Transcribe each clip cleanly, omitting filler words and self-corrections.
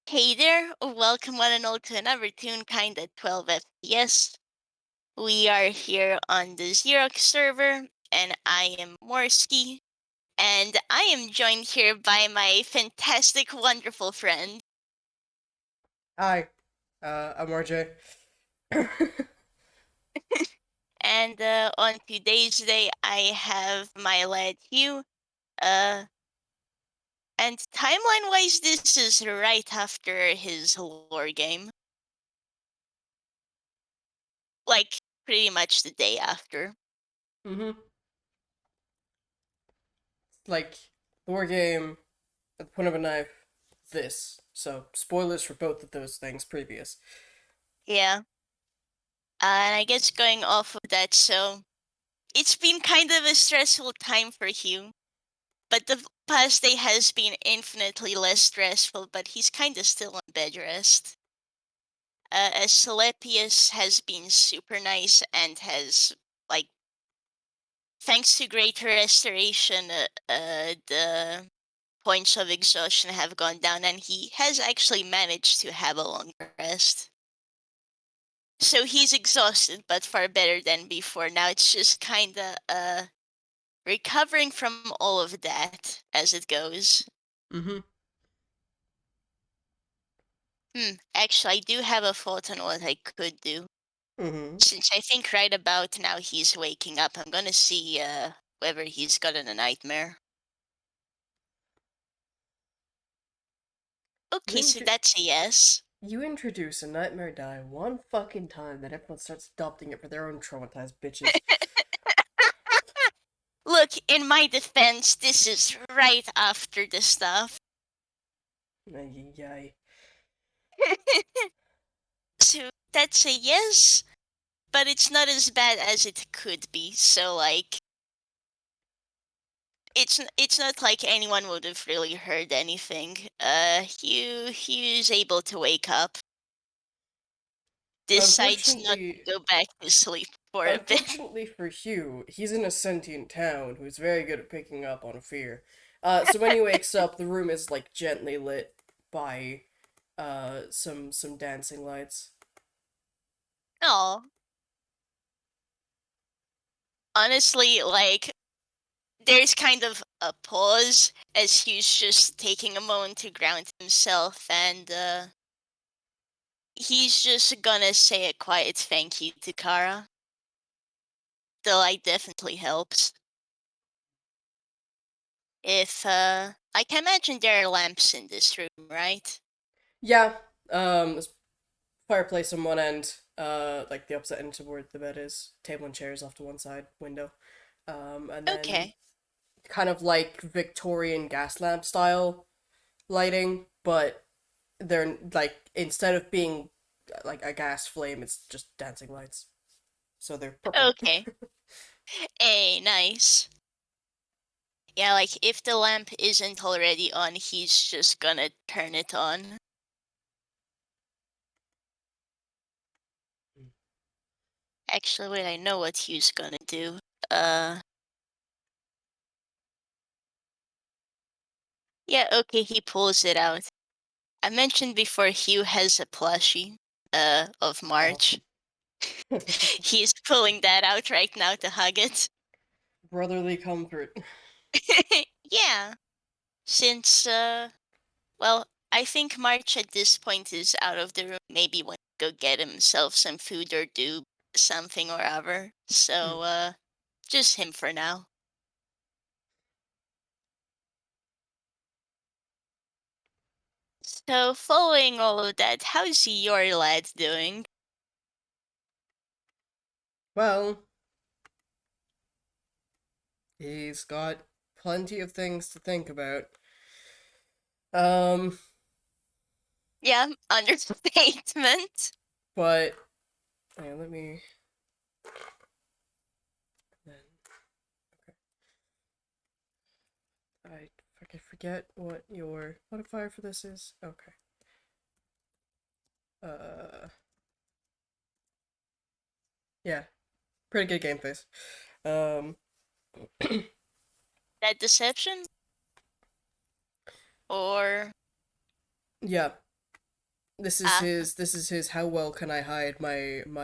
Hey there, welcome one and all to another Tune Kind at 12 FPS. We are here on the Xerox server, and I am Morski, and I am joined here by my fantastic, wonderful friend. Hi, I'm RJ. And on today's day, I have my lad Hugh. Uh, and timeline-wise, this is right after his lore game. Like, pretty much the day after. Mm-hmm. Like, war game, at the point of a knife, this. So, spoilers for both of those things previous. Yeah. And I guess going off of that, so it's been kind of a stressful time for Hugh, but the past day has been infinitely less stressful, but he's kind of still on bed rest. Asclepius has been super nice and has, like, thanks to greater restoration, the points of exhaustion have gone down, and he has actually managed to have a longer rest. So he's exhausted, but far better than before. Now it's just kinda, recovering from all of that as it goes. Mm-hmm. Actually, I do have a thought on what I could do. Mm-hmm. Since I think right about now he's waking up, I'm gonna see whether he's gotten a nightmare. You, Okay, so intro- that's a yes. you introduce a nightmare die one fucking time, then everyone starts adopting it for their own traumatized bitches. Look, in my defense, this is right after the stuff. Ay, ay, So that's a yes, but it's not as bad as it could be. So like it's not like anyone would have really heard anything. Hugh's able to wake up, decides not Unfortunately, to go back to sleep for a bit. unfortunately for Hugh, he's in a sentient town who's very good at picking up on fear. So when he wakes up, the room is like gently lit by some dancing lights. Oh, honestly, like there's kind of a pause as Hugh's just taking a moment to ground himself, and he's just gonna say a quiet thank you to Kara. The light definitely helps. If I can imagine there are lamps in this room, right? Yeah, there's fireplace on one end, like the opposite end to where the bed is. Table and chairs off to one side, window. And then Okay. kind of like Victorian gas lamp style lighting, but they're like instead of being like a gas flame, it's just dancing lights. So they're purple. Okay. Hey, nice. Yeah, like if the lamp isn't already on, he's just gonna turn it on. Actually, wait, I know what Hugh's gonna do. Uh, yeah, okay, he pulls it out. I mentioned before Hugh has a plushie, of Oh. March. He's pulling that out right now to hug it. Brotherly comfort. Yeah, since, well, I think March at this point is out of the room. Maybe went to go get himself some food or do something or other. Hmm. So, just him for now. So, following all of that, how's your lad doing? Well, he's got plenty of things to think about. Um, Yeah, understatement. but yeah, let me. Then I fucking forget what your modifier for this is. Okay. Uh, yeah, pretty good game face. Um, That deception? Or, yeah. Ah, this is his how well can I hide my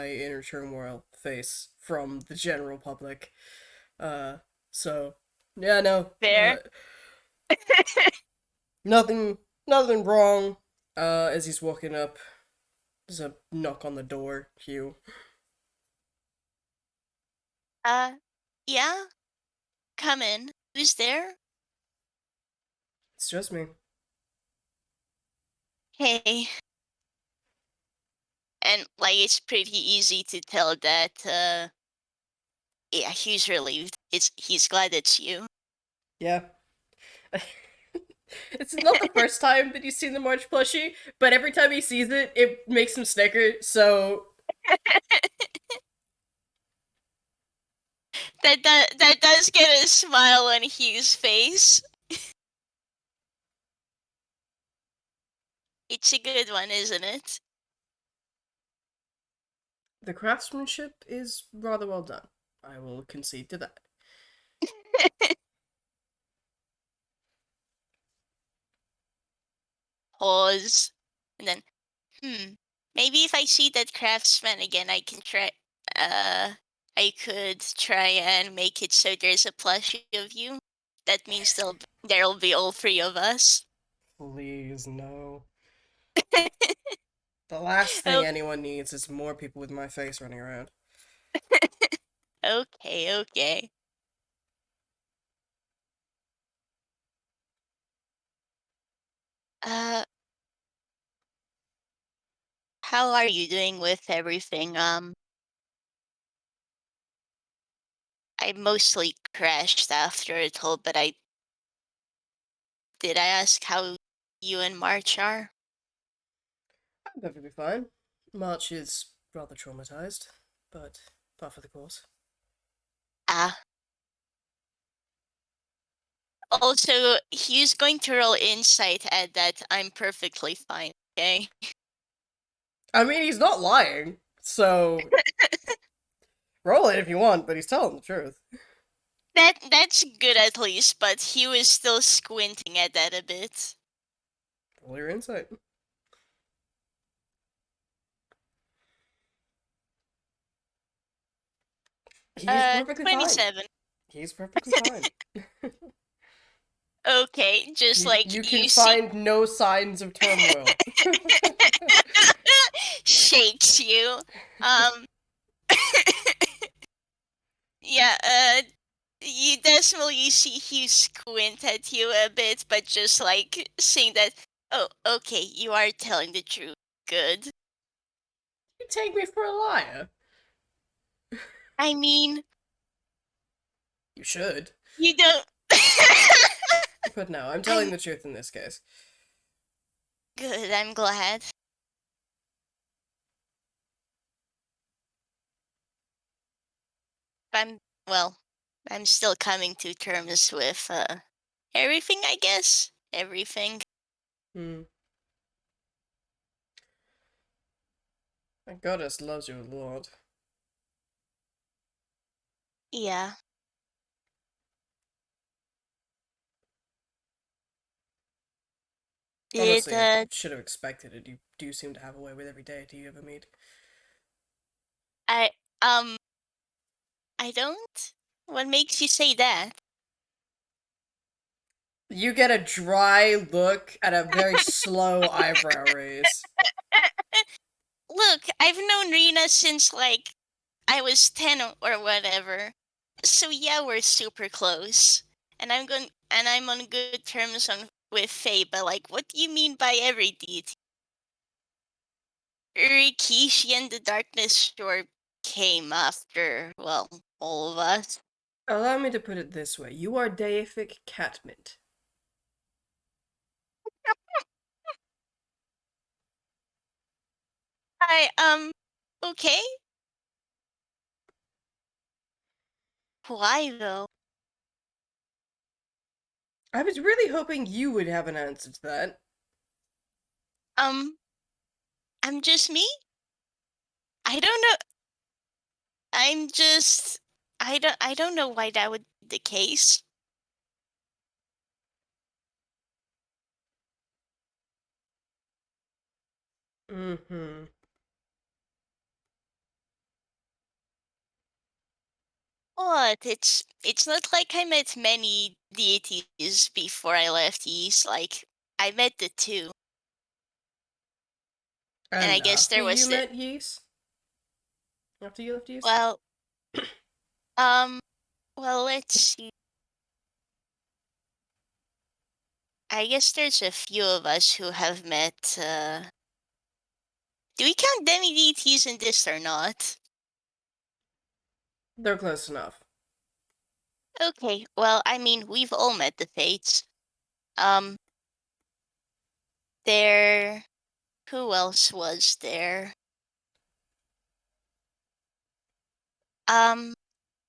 inner turmoil face from the general public. Uh so yeah, no. fair. Nothing nothing wrong. As he's walking up, there's a knock on the door, Hugh. Uh, yeah, come in. Who's there? It's just me. Hey. And like it's pretty easy to tell that yeah, he's relieved. He's glad it's you. Yeah. It's not the first time that he's seen the March plushie, but every time he sees it, it makes him snicker, so That does get a smile on Hugh's face. It's a good one, isn't it? the craftsmanship is rather well done. I will concede to that. Pause. And then, maybe if I see that craftsman again, uh I could try and make it so there's a plushie of you. That means there'll be all three of us. Please, no. The last thing Oh, anyone needs is more people with my face running around. okay, okay. Uh, how are you doing with everything? I mostly crashed after it all, but I did I ask how you and March are? I'm perfectly fine. March is rather traumatized, but par for the course. Ah, also, he's going to roll insight at that. I'm perfectly fine. Okay, I mean, he's not lying, so roll it if you want, but he's telling the truth. that's good at least. But he was still squinting at that a bit. Roll your insight. He's perfectly fine. 27. He's perfectly fine. Okay, just like You can you see, find no signs of turmoil. shakes you. Um, yeah. You definitely see Hugh squint at you a bit, but just like saying that, oh, okay, you are telling the truth. Good. You take me for a liar. I mean, You should. you don't. But no, I'm telling I'm the truth in this case. good. I'm glad. I'm well. I'm still coming to terms with everything. I guess everything. Hmm. My goddess loves you a lot. Yeah. Did Honestly, I should have expected it. You do seem to have a way with every date you ever meet. I um I don't? What makes you say that? You get a dry look and a very slow eyebrow raise. Look, I've known Rena since like I was 10 or whatever. So yeah, we're super close. And I'm on good terms with Faye, but like what do you mean by every deity? Rikishi and the Darkness sure came after, well, all of us. Allow me to put it this way. You are deific catmint. Okay. Why though? I was really hoping you would have an answer to that. Um, I'm just me? I don't know. I'm just I don't know why that would be the case. Mm-hmm. What? It's not like I met many deities before I left East. Like I met the two, and I And guess after there you was the met Yeast? After you left Yeast? well, um, well, let's see. I guess there's a few of us who have met. Do we count demi deities in this or not? They're close enough. Okay, well, I mean, we've all met the fates. Um, there. Who else was there? Um,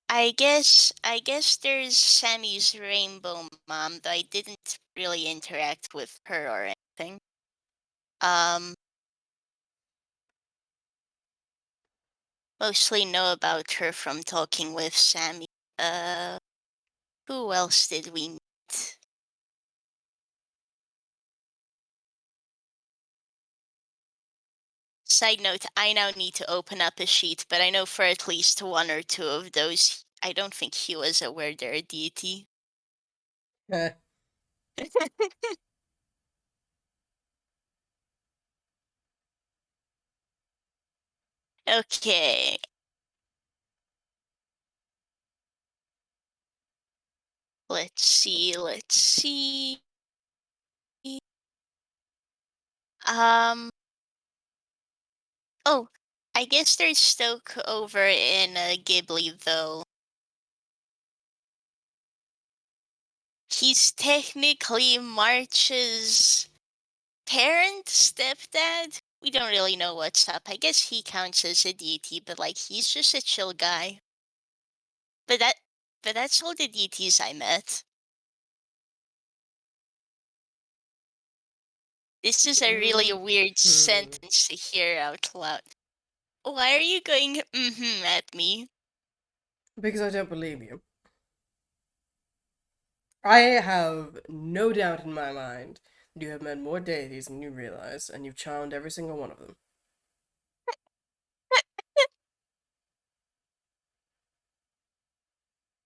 I guess there's Sammy's rainbow mom, though I didn't really interact with her or anything. Um, mostly know about her from talking with Sammy. Uh, who else did we meet? Side note, I now need to open up a sheet, but I know for at least one or two of those, I don't think he was aware they're a deity. Eh, Okay, let's see. Um, oh, I guess there's Stoke over in Ghibli, though. He's technically March's parent, stepdad. We don't really know what's up. I guess he counts as a deity, but like he's just a chill guy. But that, but that's all the deities I met. This is a really weird hmm. sentence to hear out loud. Why are you going at me? Because I don't believe you. I have no doubt in my mind that you have met more deities than you realize, and you've charmed every single one of them.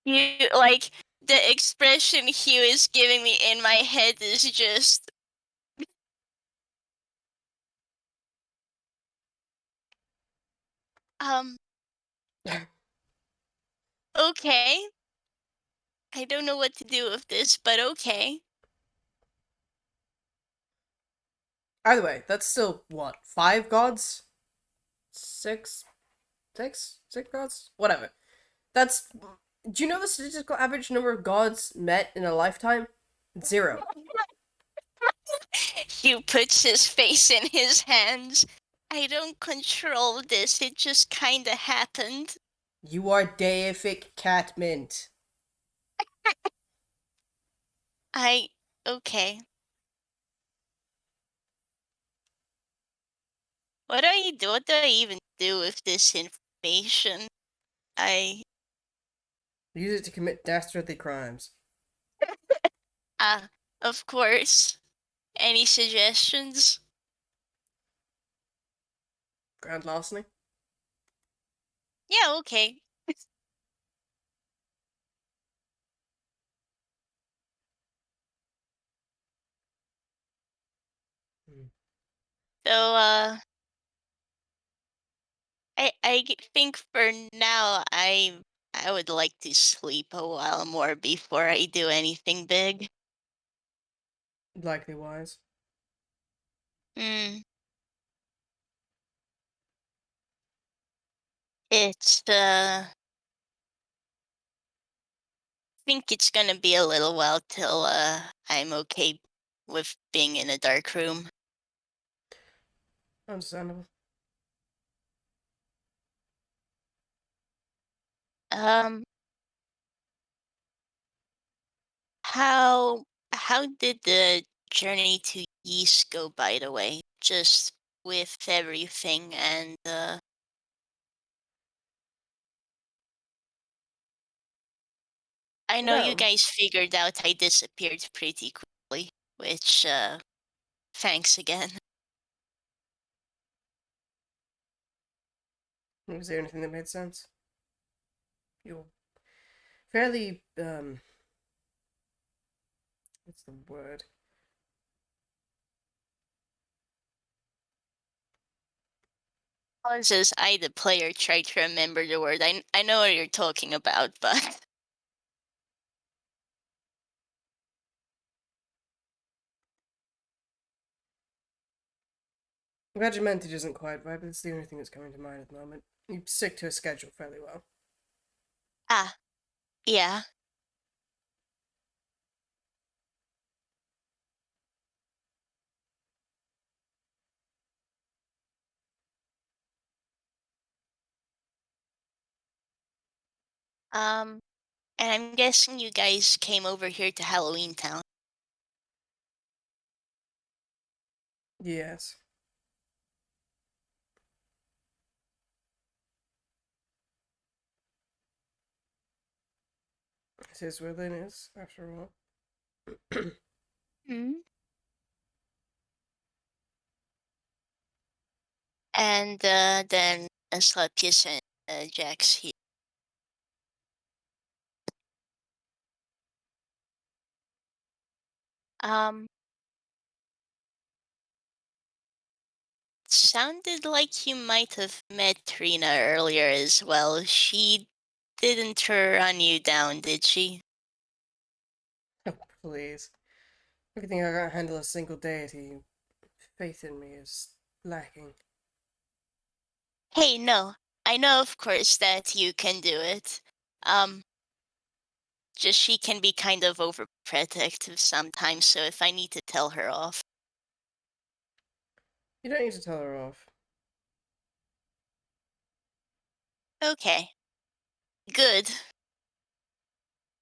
You like the expression Hugh is giving me in my head is just um okay. I don't know what to do with this, but okay. Either way, that's still what, 5 gods? Six? Six gods? Whatever. That's. Do you know the statistical average number of gods met in a lifetime? Zero. Hugh puts his face in his hands. I don't control this. It just kinda happened. You are deific catmint. I okay. What do I even do with this information? I Use it to commit dastardly crimes. ah of course. Any suggestions? Grand larceny? Yeah, okay. Hmm. So think for now I would like to sleep a while more before I do anything big. Likely wise. Hmm. It's think it's gonna be a little while till I'm okay with being in a dark room. Understandable. Um, how how did the journey to Yeast go, by the way? Just with everything and I know you Well, guys figured out I disappeared pretty quickly, which thanks again. Was there anything that made sense? You're fairly, what's the word? As I, the player, try to remember the word. I know what you're talking about, but Regimented isn't quite right, but it's the only thing that's coming to mind at the moment. You stick to a schedule fairly well. ah, yeah. Um, and I'm guessing you guys came over here to Halloween Town. Yes. This is where Lynn is, after all. Hmm. And then Asclepius and Jax here. Um, sounded like you might have met Trina earlier as well. She didn't run you down, did she? Oh, please. If you think I can't handle a single deity, faith in me is lacking. Hey, no. I know, of course, that you can do it. Um, just she can be kind of overprotective sometimes, so if I need to tell her off. You don't need to tell her off. Okay, good.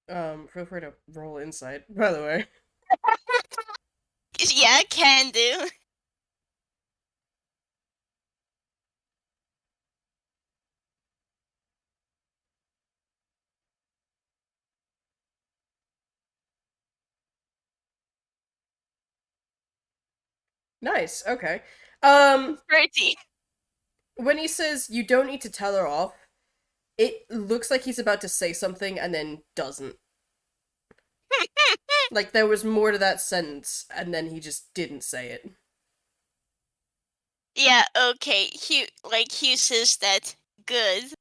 Feel free to roll insight, by the way. Yeah, can do. Nice, okay. Um, Pretty. when he says you don't need to tell her off, it looks like he's about to say something and then doesn't. Like there was more to that sentence, and then he just didn't say it. Yeah, okay. Hugh says that good,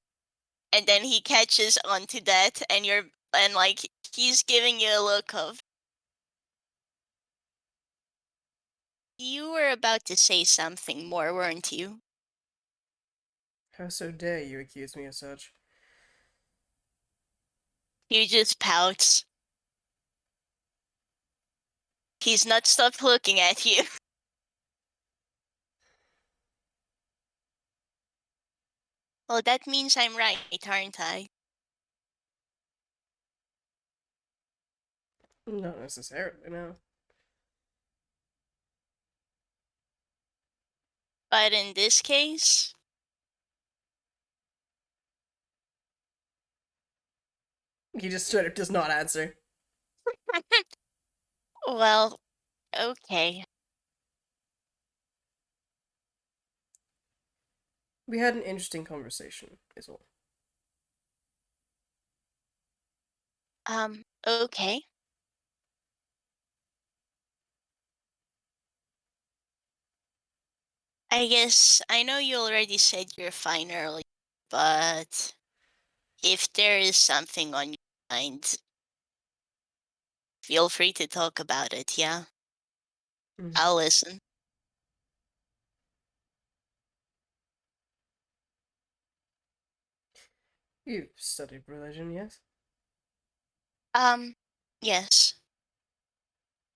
and then he catches onto that, and like he's giving you a look of you were about to say something more, weren't you? How so dare you accuse me of such? Hugh just pouts. He's not stopped looking at you. Well, that means I'm right, aren't I? Not necessarily, no. But in this case, He just straight up does not answer. well, okay. We had an interesting conversation, is all. Okay. I guess I know you already said you're fine earlier, but if there is something on your mind, feel free to talk about it, yeah? Mm. I'll listen. You've studied religion, yes? Um, yes.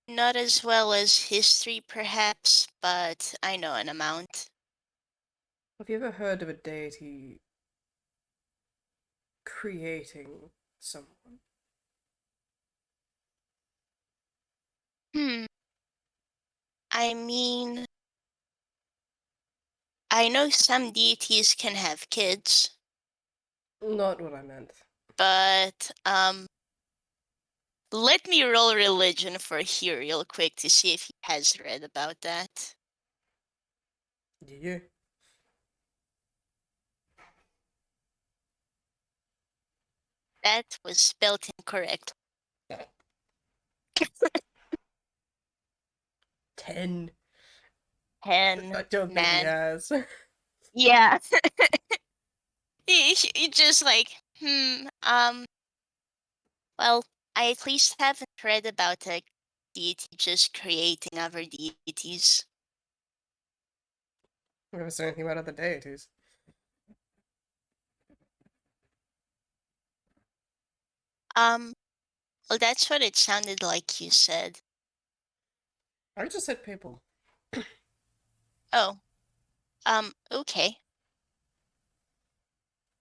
Not as well as history, perhaps, but I know an amount. Have you ever heard of a deity creating someone? Hmm. I mean, I know some deities can have kids, Not what I meant. but let me roll religion for Hugh real quick to see if he has read about that. Yeah. That was spelled incorrect. 10. I 10, don't think he man. has. Yeah. You just like, well, I at least haven't read about a deity just creating other deities. I never said anything about other deities. Um, well, that's what it sounded like you said. I just said people. Oh, okay.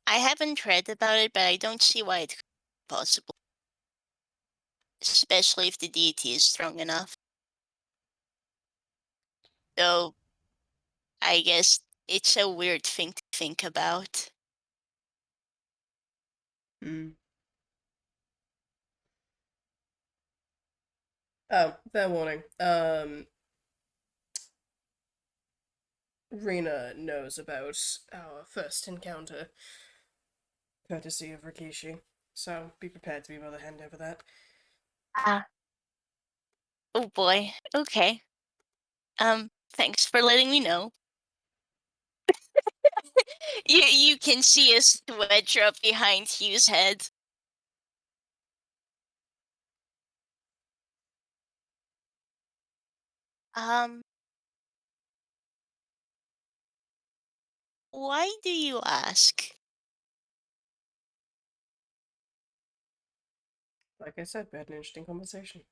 I haven't read about it, but I don't see why it could be possible, especially if the deity is strong enough. Though, I guess it's a weird thing to think about. Hmm. Oh, fair warning. Rena knows about our first encounter, courtesy of Rikishi. So be prepared to be able to hand over that. Ah, oh boy. Okay. Thanks for letting me know. You can see a sweat drop behind Hugh's head. Um, why do you ask? Like I said, we had an interesting conversation.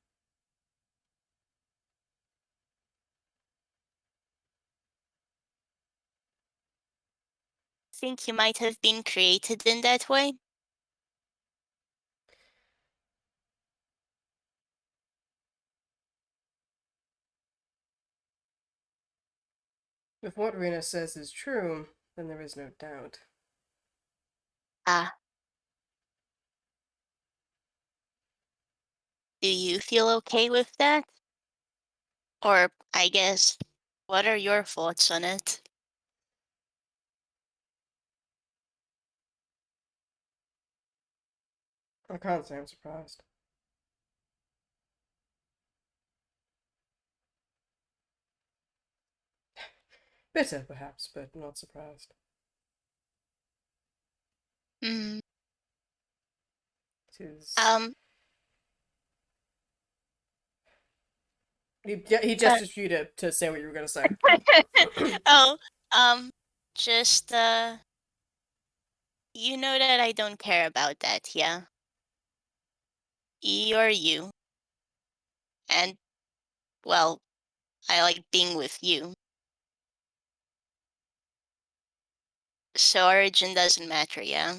Think you might have been created in that way? If what Rena says is true, then there is no doubt. Ah, do you feel okay with that? Or, I guess, what are your thoughts on it? I can't say I'm surprised. Bitter, perhaps, but not surprised. Hmm. It is. Um, He uh, gestures for you to say what you were going to say. oh, um, just, you know that I don't care about that, yeah? You're you. And, well, I like being with you. So origin doesn't matter, yeah?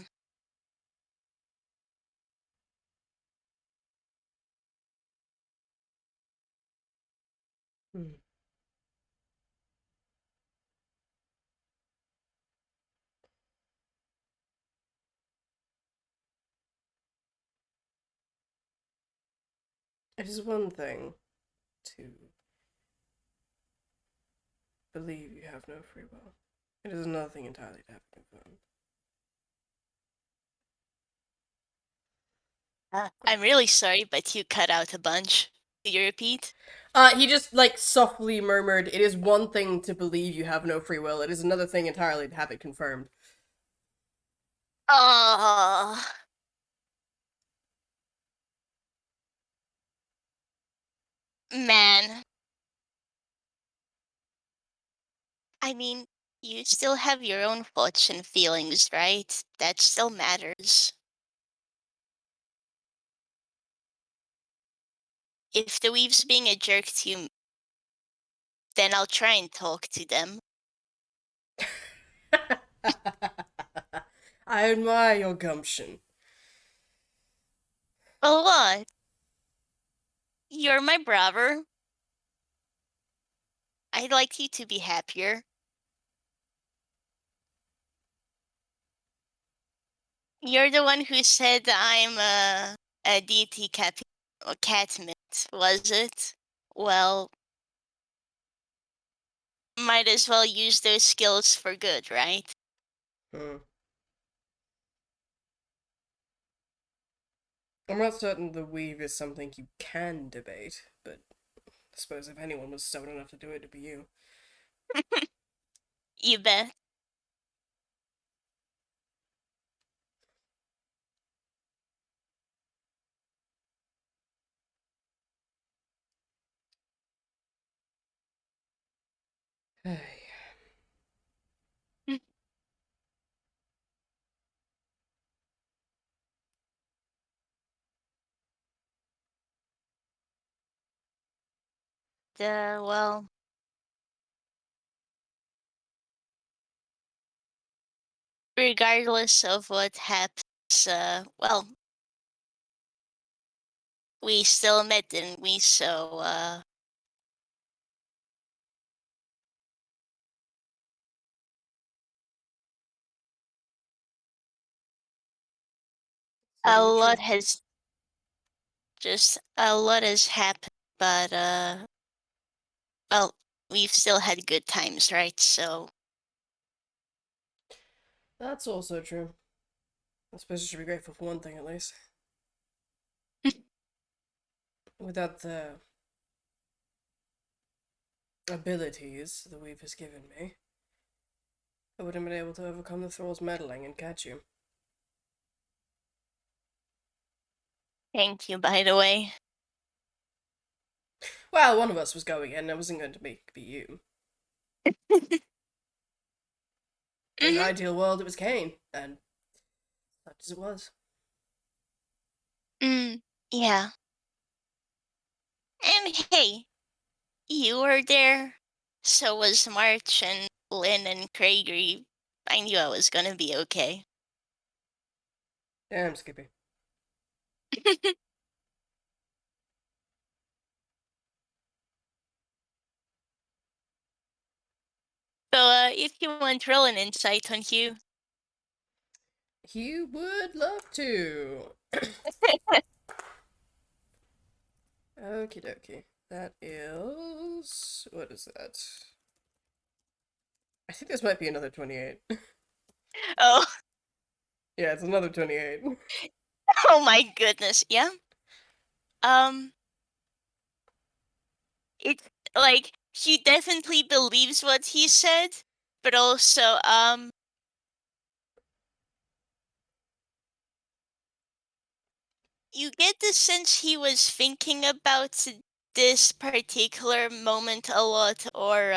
Hmm. It is one thing to believe you have no free will. It is another thing entirely to have it confirmed. I'm really sorry, but you cut out a bunch. Could you repeat? He just like softly murmured, "It is one thing to believe you have no free will. It is another thing entirely to have it confirmed." Oh, man. I mean, you still have your own thoughts and feelings, right? That still matters. If the weave's being a jerk to you, then I'll try and talk to them. I admire your gumption. Well, what? You're my brother. I'd like you to be happier. You're the one who said I'm a deity catmint, was it? Well, might as well use those skills for good, right? Hmm. I'm not certain the weave is something you can debate, but I suppose if anyone was stubborn enough to do it, it'd be you. You bet. Hey. Well, regardless of what happens, well, we still met, didn't we? So, a Certainly lot true. has a lot has happened, but well, we've still had good times, right? So, That's also true. I suppose you should be grateful for one thing at least. Without the abilities the weave has given me, I wouldn't have been able to overcome the thrall's meddling and catch you. thank you, by the way. Well, one of us was going in, it wasn't going to be you. In an Mm-hmm. ideal world, it was Kane, and such as it was. Mm, yeah. And hey, you were there. So was March and Lynn and Craigie. I knew I was gonna be okay. Damn, Skippy. So, if you want real an insight on Hugh, You would love to. Okie dokie. That is. What is that? I think this might be another 28. oh, Yeah, it's another 28. oh my goodness, yeah. Um, it's like he definitely believes what he said, but also, you get the sense he was thinking about this particular moment a lot, or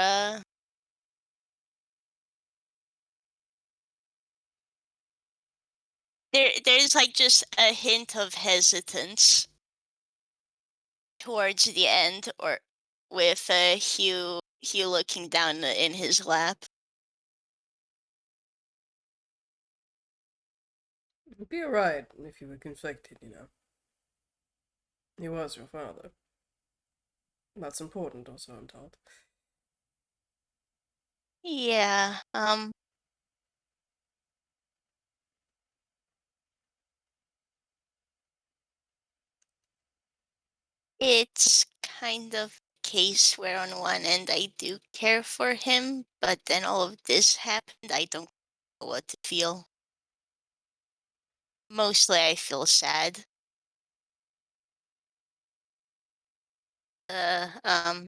there's like just a hint of hesitance towards the end, or with Hugh looking down in his lap. It'd be alright if you were conflicted, you know. He was your father. That's important, also, I'm told. Yeah, it's kind of case where on one end I do care for him, but then all of this happened. I don't know what to feel. Mostly I feel sad. Uh, um,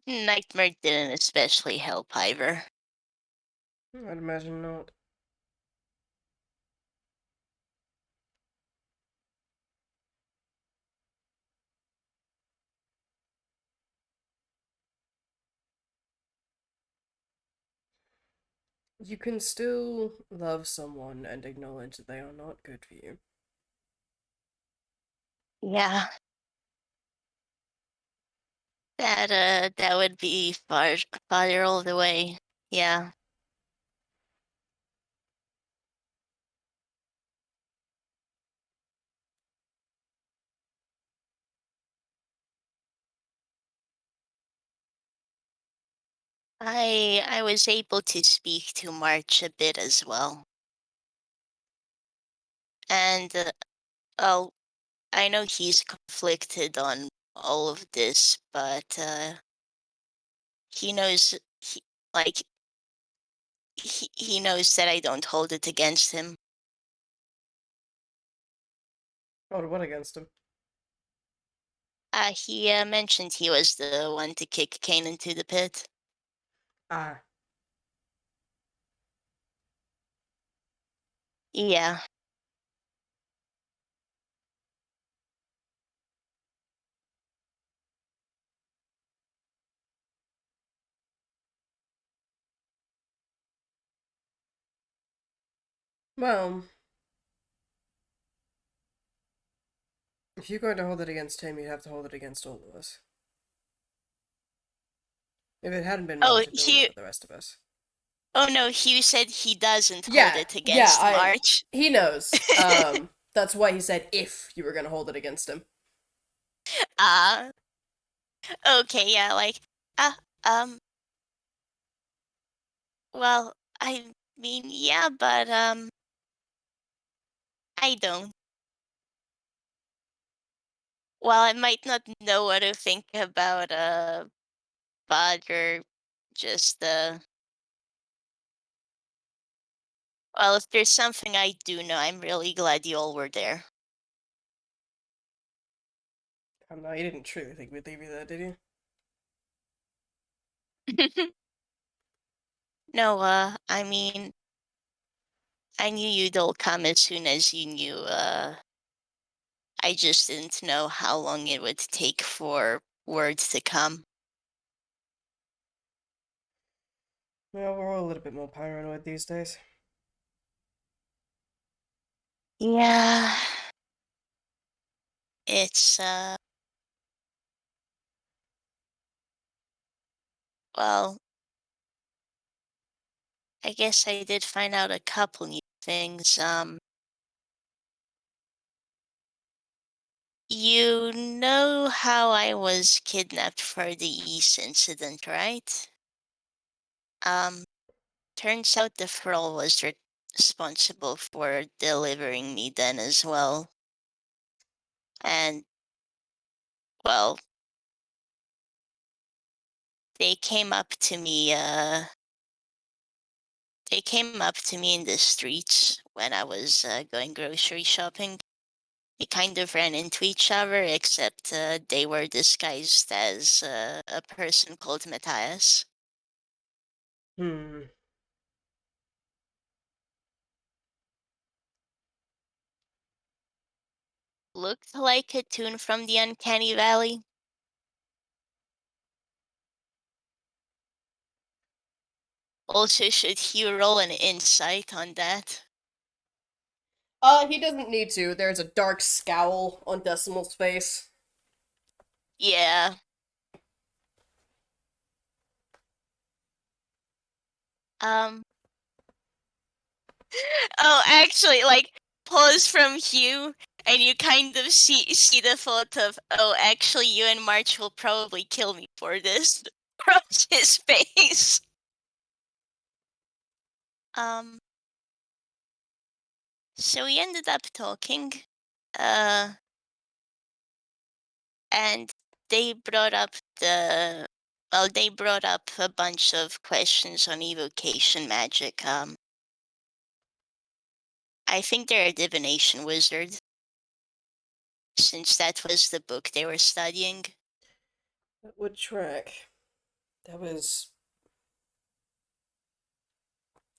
Nightmare didn't especially help either. I'd imagine not. You can still love someone and acknowledge that they are not good for you. Yeah, that would be farther all the way. Yeah. I was able to speak to March a bit as well. And oh, I know he's conflicted on all of this, but he knows he like he knows that I don't hold it against him. Oh, what against him? He mentioned he was the one to kick Kane into the pit. Ah, Yeah. well, if you're going to hold it against him, you'd have to hold it against all of us. If it hadn't been Oh, March, it'd only Hugh. been the rest of us. Oh no, Hugh said he doesn't hold Yeah, it yeah, against I. March. He knows. That's why he said if you were gonna hold it against him. Ah, okay, yeah, like, uh, um, well, I mean, yeah, but, I don't. Well, I might not know what to think about, but just, well, if there's something I do know, I'm really glad you all were there. Oh no, you didn't truly think we'd leave you there, did you? No, I mean, I knew you'd all come as soon as you knew, I just didn't know how long it would take for word to come. Well, we're all a little bit more paranoid these days. Yeah, it's, well, I guess I did find out a couple new things. You know how I was kidnapped for the East incident, right? Um, Turns out the Frol was responsible for delivering me then as well. And, well, they came up to me, they came up to me in the streets when I was going grocery shopping. We kind of ran into each other, except they were disguised as a person called Matthias. Hmm. Looked like a tune from the Uncanny Valley. Also, should Hugh roll an insight on that? He doesn't need to. There's a dark scowl on Decimal's face. Yeah. Um. Oh, actually, like pause from Hugh, and you kind of see the thought of, oh, actually, you and March will probably kill me for this across his face. Um. So we ended up talking, uh, and they brought up the they brought up a bunch of questions on evocation magic. I think they're a divination wizard, since that was the book they were studying. That would track. That was.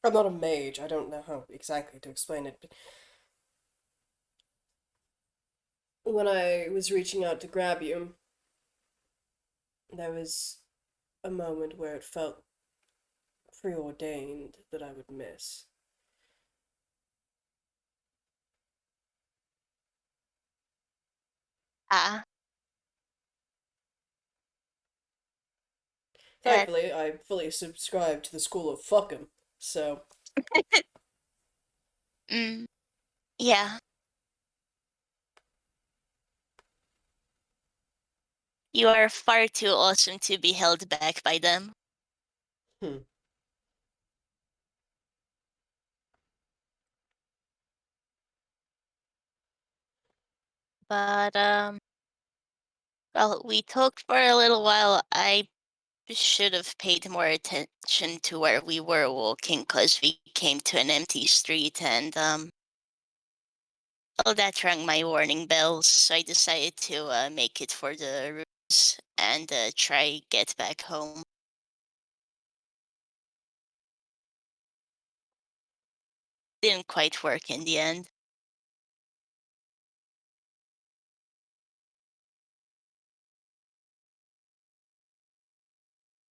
I'm not a mage. I don't know how exactly to explain it. But when I was reaching out to grab you, there was a moment where it felt preordained that I would miss. Ah, that. Thankfully, I fully subscribe to the school of fuck 'em, so Mm, yeah, you are far too awesome to be held back by them. hmm. But well, we talked for a little while. I should have paid more attention to where we were walking because we came to an empty street and well, that rang my warning bells. So I decided to make it for the rooms and try get back home. Didn't quite work in the end.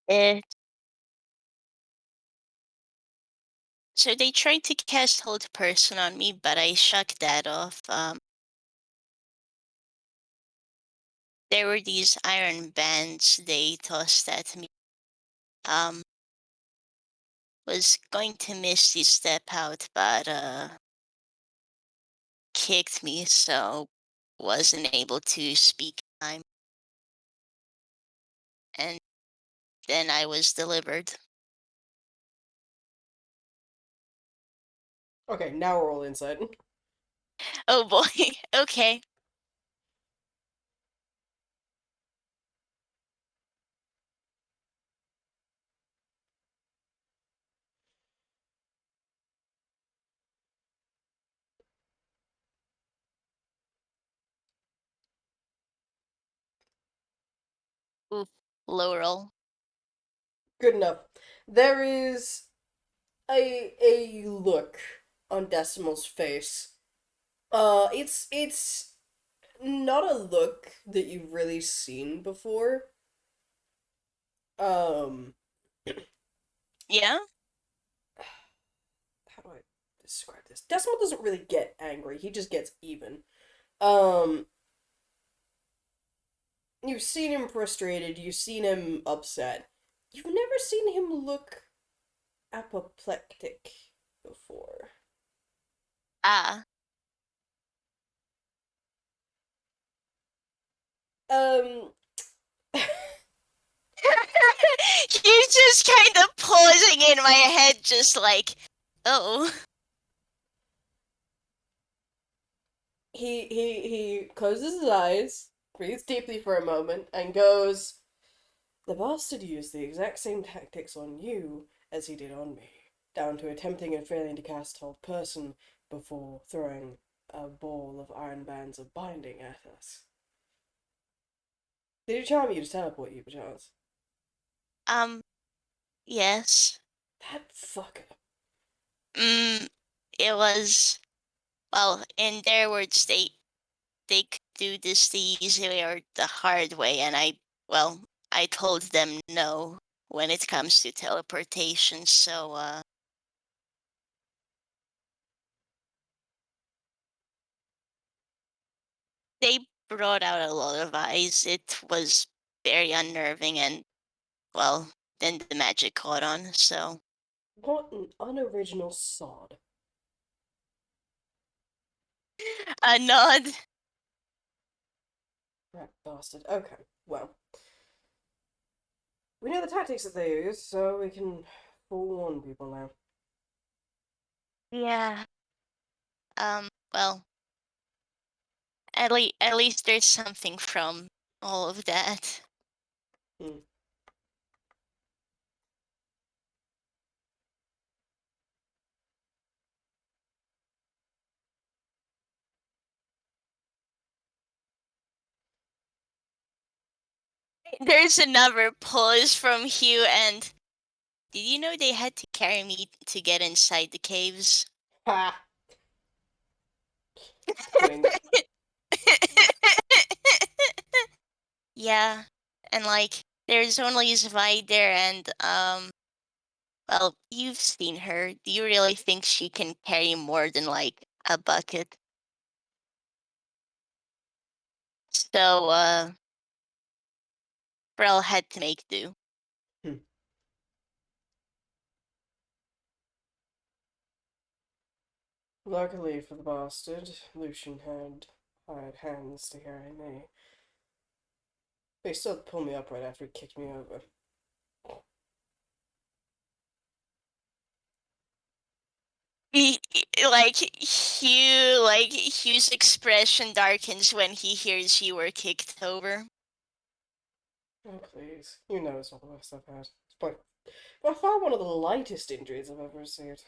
It So they tried to cast hold person on me, but I shook that off. There were these iron bands they tossed at me. Um, was going to miss the step out, but kicked me, so wasn't able to speak in time. And then I was delivered. Okay, now we're all inside. Oh boy. Okay. Oof. Laurel. Good enough. There is a look on Decimal's face. It's not a look that you've really seen before. Um, Yeah? how do I describe this? Decimal doesn't really get angry. He just gets even. Um, you've seen him frustrated. You've seen him upset. You've never seen him look apoplectic before. Ah. Um, You just kind of pausing in my head, just like, oh. he closes his eyes, breathes deeply for a moment, and goes, "The bastard used the exact same tactics on you as he did on me, down to attempting and failing to cast hold person before throwing a ball of iron bands of binding at us. Did he charm you to teleport you, perchance?" Um, yes. That fucker. Mm, it was, well, in their words, they could do this the easy way or the hard way, and well, I told them no when it comes to teleportation, so they brought out a lot of eyes. It was very unnerving, and well, then the magic caught on, so What an unoriginal sod. a nod. That bastard. Okay, well, we know the tactics that they use, so we can forewarn people now. Yeah. Well, at least there's something from all of that. Hmm. There's another pause from Hugh, and did you know they had to carry me to get inside the caves? Ha! Wink. Yeah, and like there's only Zwei there, and well, you've seen her. Do you really think she can carry more than like a bucket? So, Brel had to make do. Hmm. Luckily for the bastard, Lucian had hired hands to carry me. But he still pulled me up right after he kicked me over. Hugh's expression darkens when he hears you were kicked over. Oh, please. You know it's not the worst I've had. It's by far one of the lightest injuries I've ever received.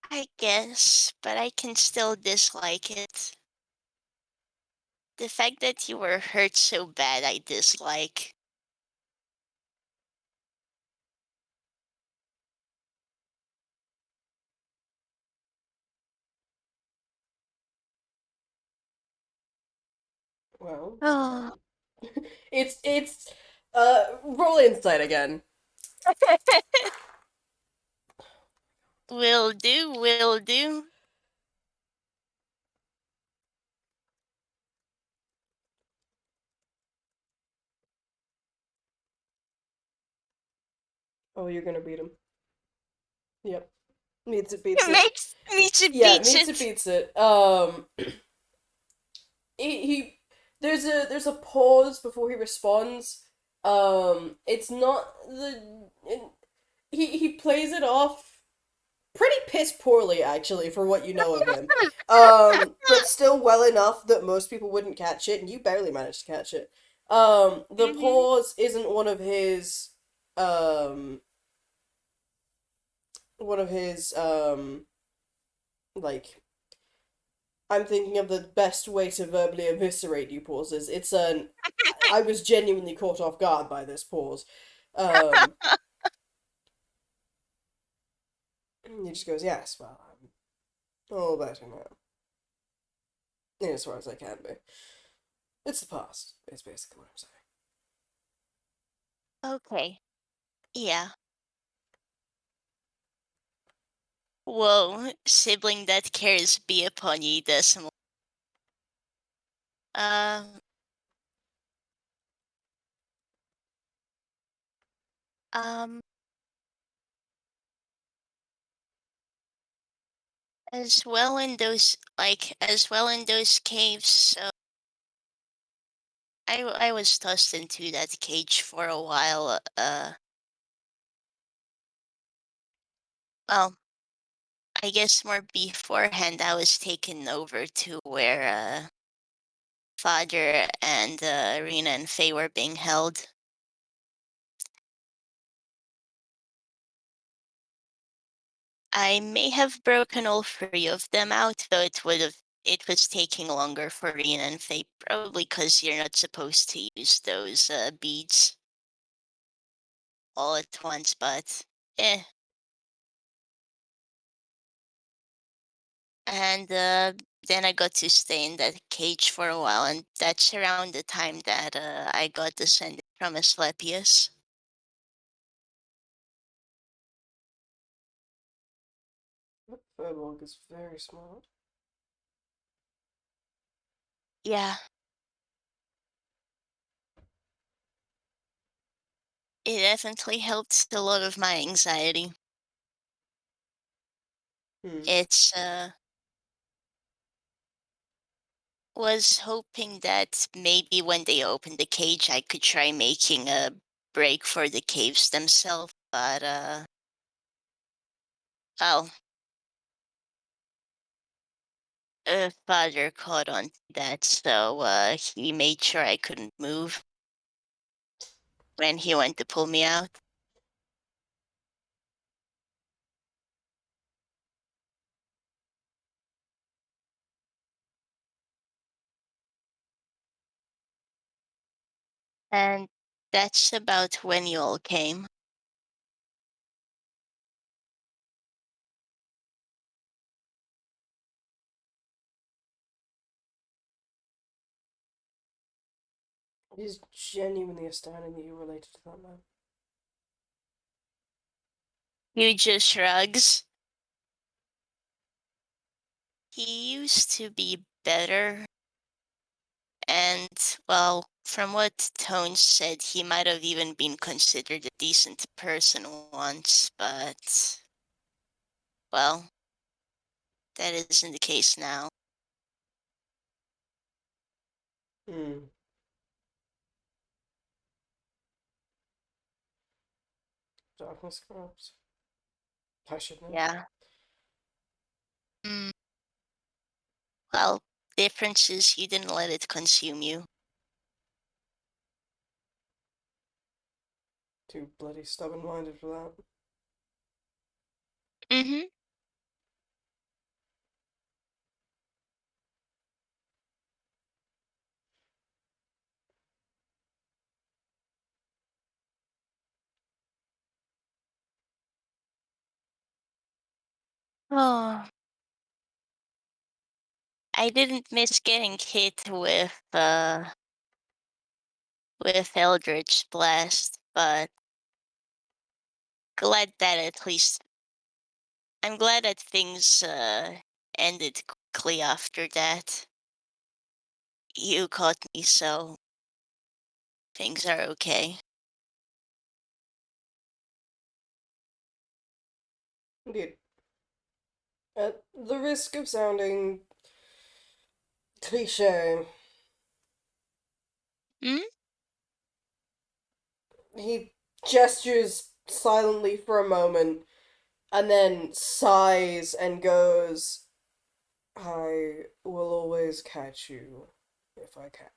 I guess, but I can still dislike it. The fact that you were hurt so bad, I dislike. Well, Oh, roll insight again. will do, will do. Oh, you're gonna beat him. Yep. Meets it beats It it. makes me to Yeah, beat meets it it. beats it. He there's a pause before he responds. It's not he plays it off pretty piss poorly actually for what you know of him. But still well enough that most people wouldn't catch it, and you barely managed to catch it. The Mhm. pause isn't um one of his like I'm thinking of the best way to verbally eviscerate you pauses. It's an I was genuinely caught off guard by this pause. Um, he just goes, yes, well, I'm all better now. In as far as I can be. It's the past, is basically what I'm saying. Okay. Yeah. Whoa, sibling that cares be upon ye decimal. Um, um, as well in those caves. So I was tossed into that cage for a while. Well, I guess more beforehand, I was taken over to where Father and Rena and Faye were being held. I may have broken all three of them out, though it was taking longer for Rena and Faye, probably because you're not supposed to use those beads all at once, but eh. And then I got to stay in that cage for a while, and that's around the time that I got descended from Asclepius. That Furbolg is very smart. Yeah, it definitely helped a lot of my anxiety. Hmm. It's was hoping that maybe when they opened the cage, I could try making a break for the caves themselves, but well, father caught on to that, so he made sure I couldn't move when he went to pull me out. And that's about when you all came. It is genuinely astounding that you related to that man. You just shrugs. He used to be better, and well, from what Tone said, he might have even been considered a decent person once, but well, that isn't the case now. Hmm. Darkness corrupts. I should know. Yeah. Mm, well, difference is you didn't let it consume you. Too bloody stubborn-minded for that. Mm-hmm. Oh, I didn't miss getting hit with Eldritch Blast, but glad that at least I'm glad that things ended quickly after that. You caught me, so things are okay. Indeed. At the risk of sounding cliche, Hmm? he gestures silently for a moment and then sighs and goes, I will always catch you if I can.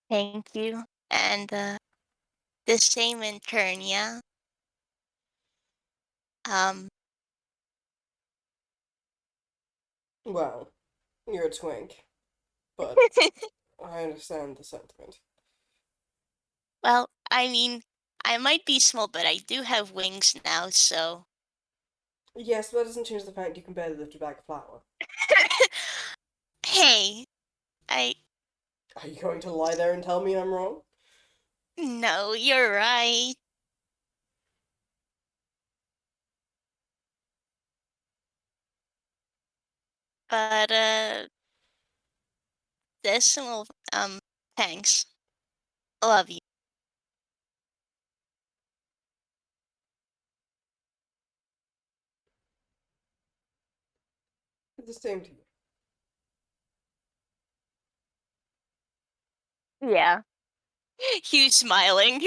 Thank you. And the same in turn, yeah. Um, Well, you're a twink, but I understand the sentiment. well, I mean, I might be small, but I do have wings now, so. Yes, but that doesn't change the fact you can barely lift a bag of flour. Hey, I. Are you going to lie there and tell me I'm wrong? No, you're right. But, decimal, thanks. Love you. It's the same to you. Yeah. Hugh smiling.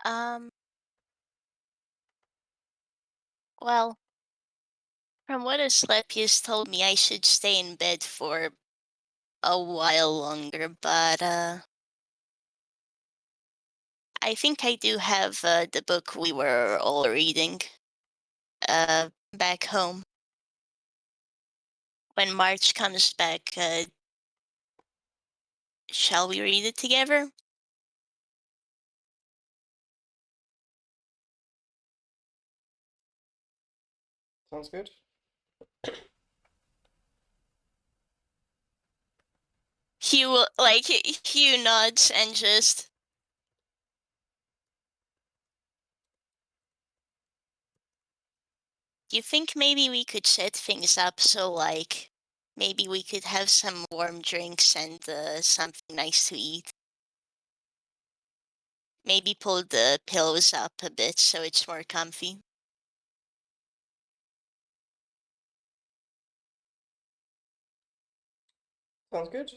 um, well, from what Asclepius told me, I should stay in bed for a while longer, but, I think I do have, the book we were all reading, back home. When March comes back, shall we read it together? Sounds good? Hugh nods and just, you think maybe we could set things up so, like, maybe we could have some warm drinks and something nice to eat? Maybe pull the pillows up a bit so it's more comfy. Sounds good?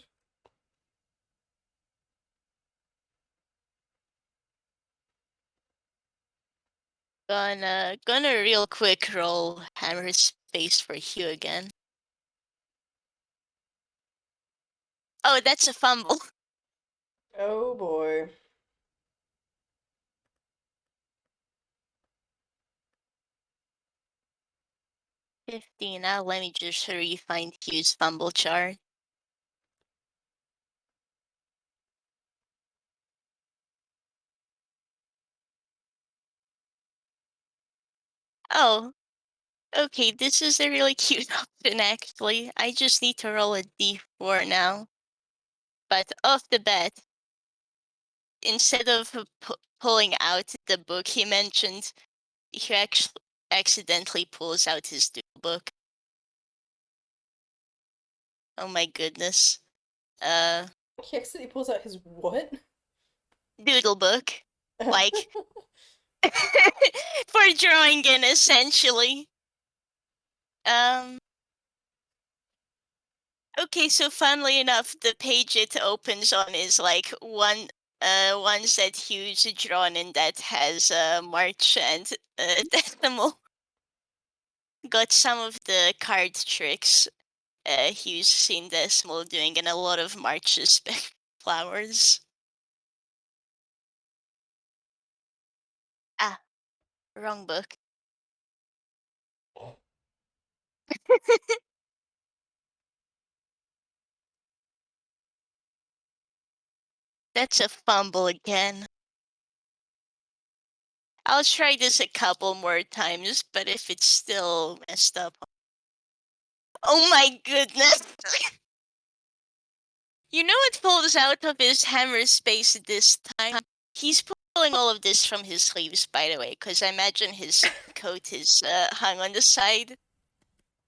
Gonna real quick roll hammer space for Hugh again. Oh, that's a fumble. Oh boy. 15. Now let me just re-find Hugh's fumble chart. Oh, okay, this is a really cute option actually. I just need to roll a d4 now. But off the bat, instead of pulling out the book he mentioned, he actually accidentally pulls out his doodle book. Oh my goodness. Uh, He accidentally pulls out his what? doodle book. Like, for drawing in, essentially. Um, okay, so funnily enough, the page it opens on is like ones that Hugh's drawn in that has March and Decimal. Got some of the card tricks Hugh's seen Decimal doing and a lot of March's flowers. Ah, wrong book. That's a fumble again. I'll try this a couple more times, but if it's still messed up. Oh my goodness! You know what falls out of his hammer space this time? He's pulling all of this from his sleeves, by the way, because I imagine his coat is hung on the side.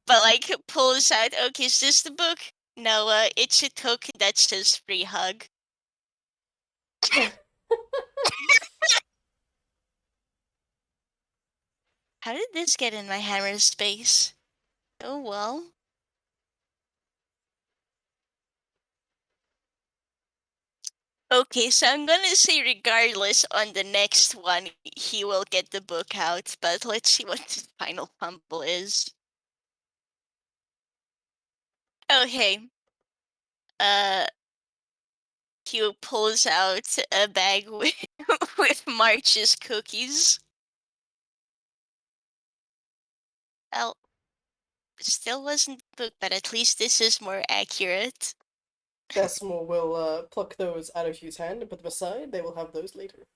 But, like, pulls out, okay, is this the book? No, it's a token that says free hug. How did this get in my hammer space? Oh well. Okay, so I'm gonna say regardless on the next one, he will get the book out, but let's see what the final fumble is. Okay. Uh, Hugh pulls out a bag with, with March's cookies. Well, still wasn't the book, but at least this is more accurate. Decimal will pluck those out of Hugh's hand and put them aside. They will have those later.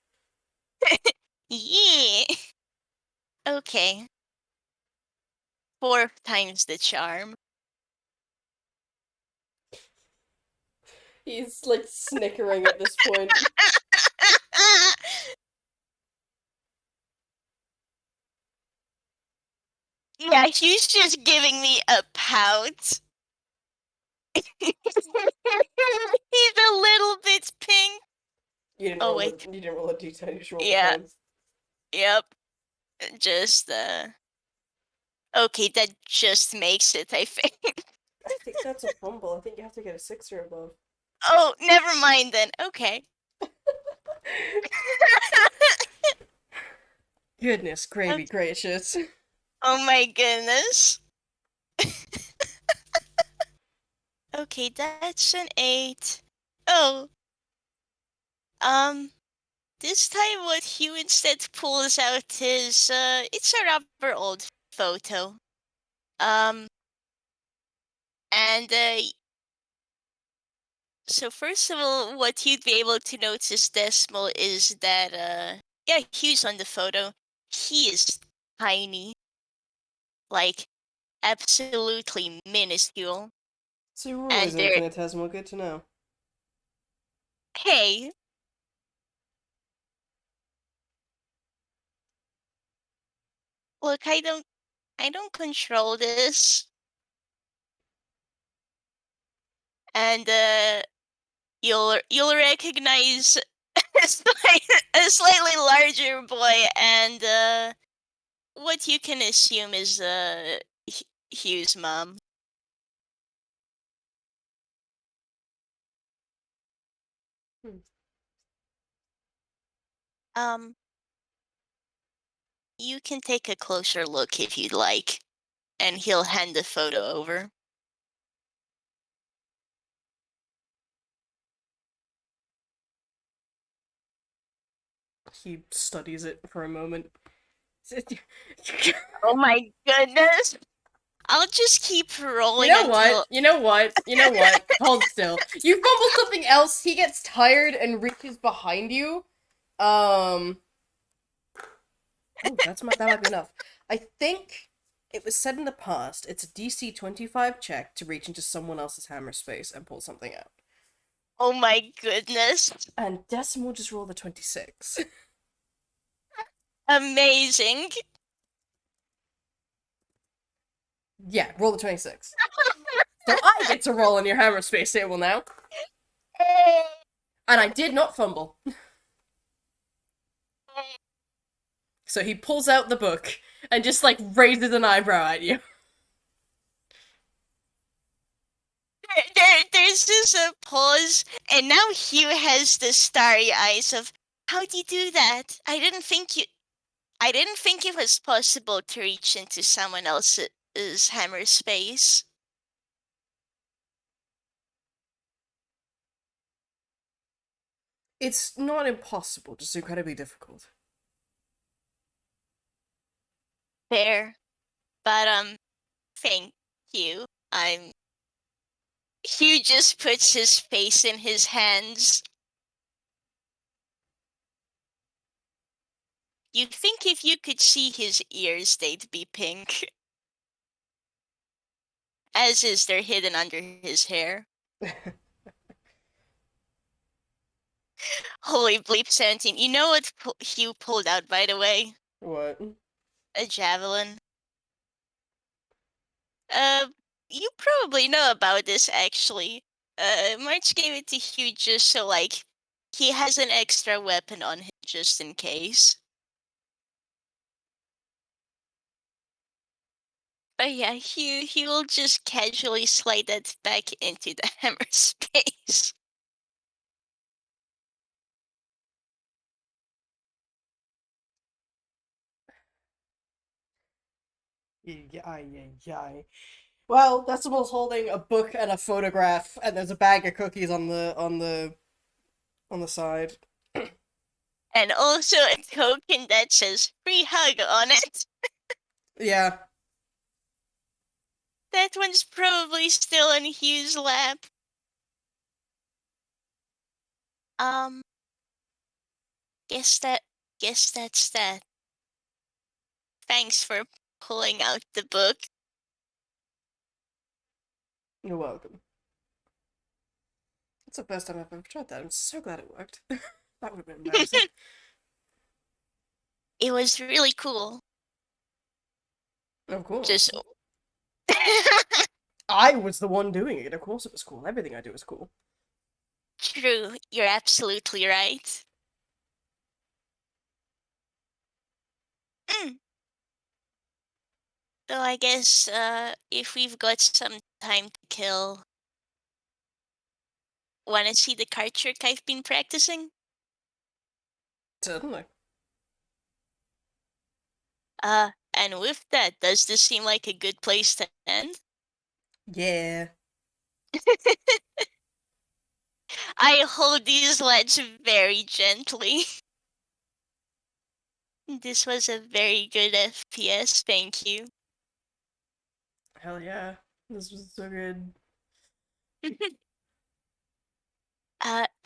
Yeah. Okay. Fourth time's the charm. He's like snickering at this point. Yeah, he's just giving me a pout. He's a little bit pink. You didn't Oh roll wait. you didn't roll a d10, you just rolled the Yeah. points. Yep. Just okay, that just makes it, I think. I think that's a fumble. I think you have to get a 6 or above. Oh, never mind then. Okay. Goodness gravy gracious. Oh my goodness. Okay, that's an 8. Oh. This time what Hugh instead pulls out is it's a rubber old photo. Um and so first of all, what you'd be able to notice, Decimal, is that yeah, Hugh's on the photo. He is tiny, like absolutely minuscule. So your rule And is they're infinitesimal, good to know. hey, look, I don't control this. And you'll recognize a slightly larger boy, and what you can assume is Hugh's mom. Hmm. Um, you can take a closer look if you'd like, and he'll hand the photo over. He studies it for a moment. Oh my goodness! I'll just keep You rolling know what? until. You know what? You know what? Hold still. You fumble something else. He gets tired and reaches behind you. Oh, that might be enough. I think it was said in the past. It's a DC 25 check to reach into someone else's hammer space and pull something out. Oh my goodness! And Decimal just rolled a 26. Amazing! Yeah, roll the 26. So I get to roll on your hammer space table now. And I did not fumble. So he pulls out the book and just like raises an eyebrow at you. there's just a pause, and now Hugh has the starry eyes of, how'd you do that? I didn't think it was possible to reach into someone else's hammer space. It's not impossible, just incredibly difficult. Fair. But thank you. I'm Hugh just puts his face in his hands. You'd think if you could see his ears, they'd be pink. As is, they're hidden under his hair. Holy bleep, 17. You know what Hugh pulled out, by the way? What? A javelin. Uh, you probably know about this, actually. March gave it to Hugh just so, like, he has an extra weapon on him just in case. But yeah, he will just casually slide that back into the hammer space. Yeah. Well, Decibel's holding a book and a photograph, and there's a bag of cookies on the side. And also a token that says free hug on it. Yeah. That one's probably still in Hugh's lap. Um, guess that guess that's that. Thanks for pulling out the book. You're welcome. It's the first time I've ever tried that. I'm so glad it worked. That would have been embarrassing. It was really cool. Of course. Just I was the one doing it. Of course it was cool. Everything I do is cool. true, you're absolutely right. Mm. So I guess if we've got some time to kill, wanna see the card trick I've been practicing? Certainly. And with that, does this seem like a good place to end? Yeah. I hold these lads very gently. This was a very good FPS, thank you. Hell yeah. This was so good.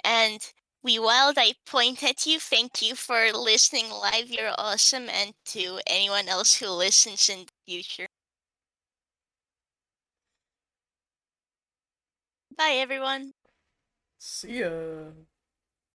And we wild I point at you, thank you for listening live, you're awesome, and to anyone else who listens in the future. Bye everyone. See ya.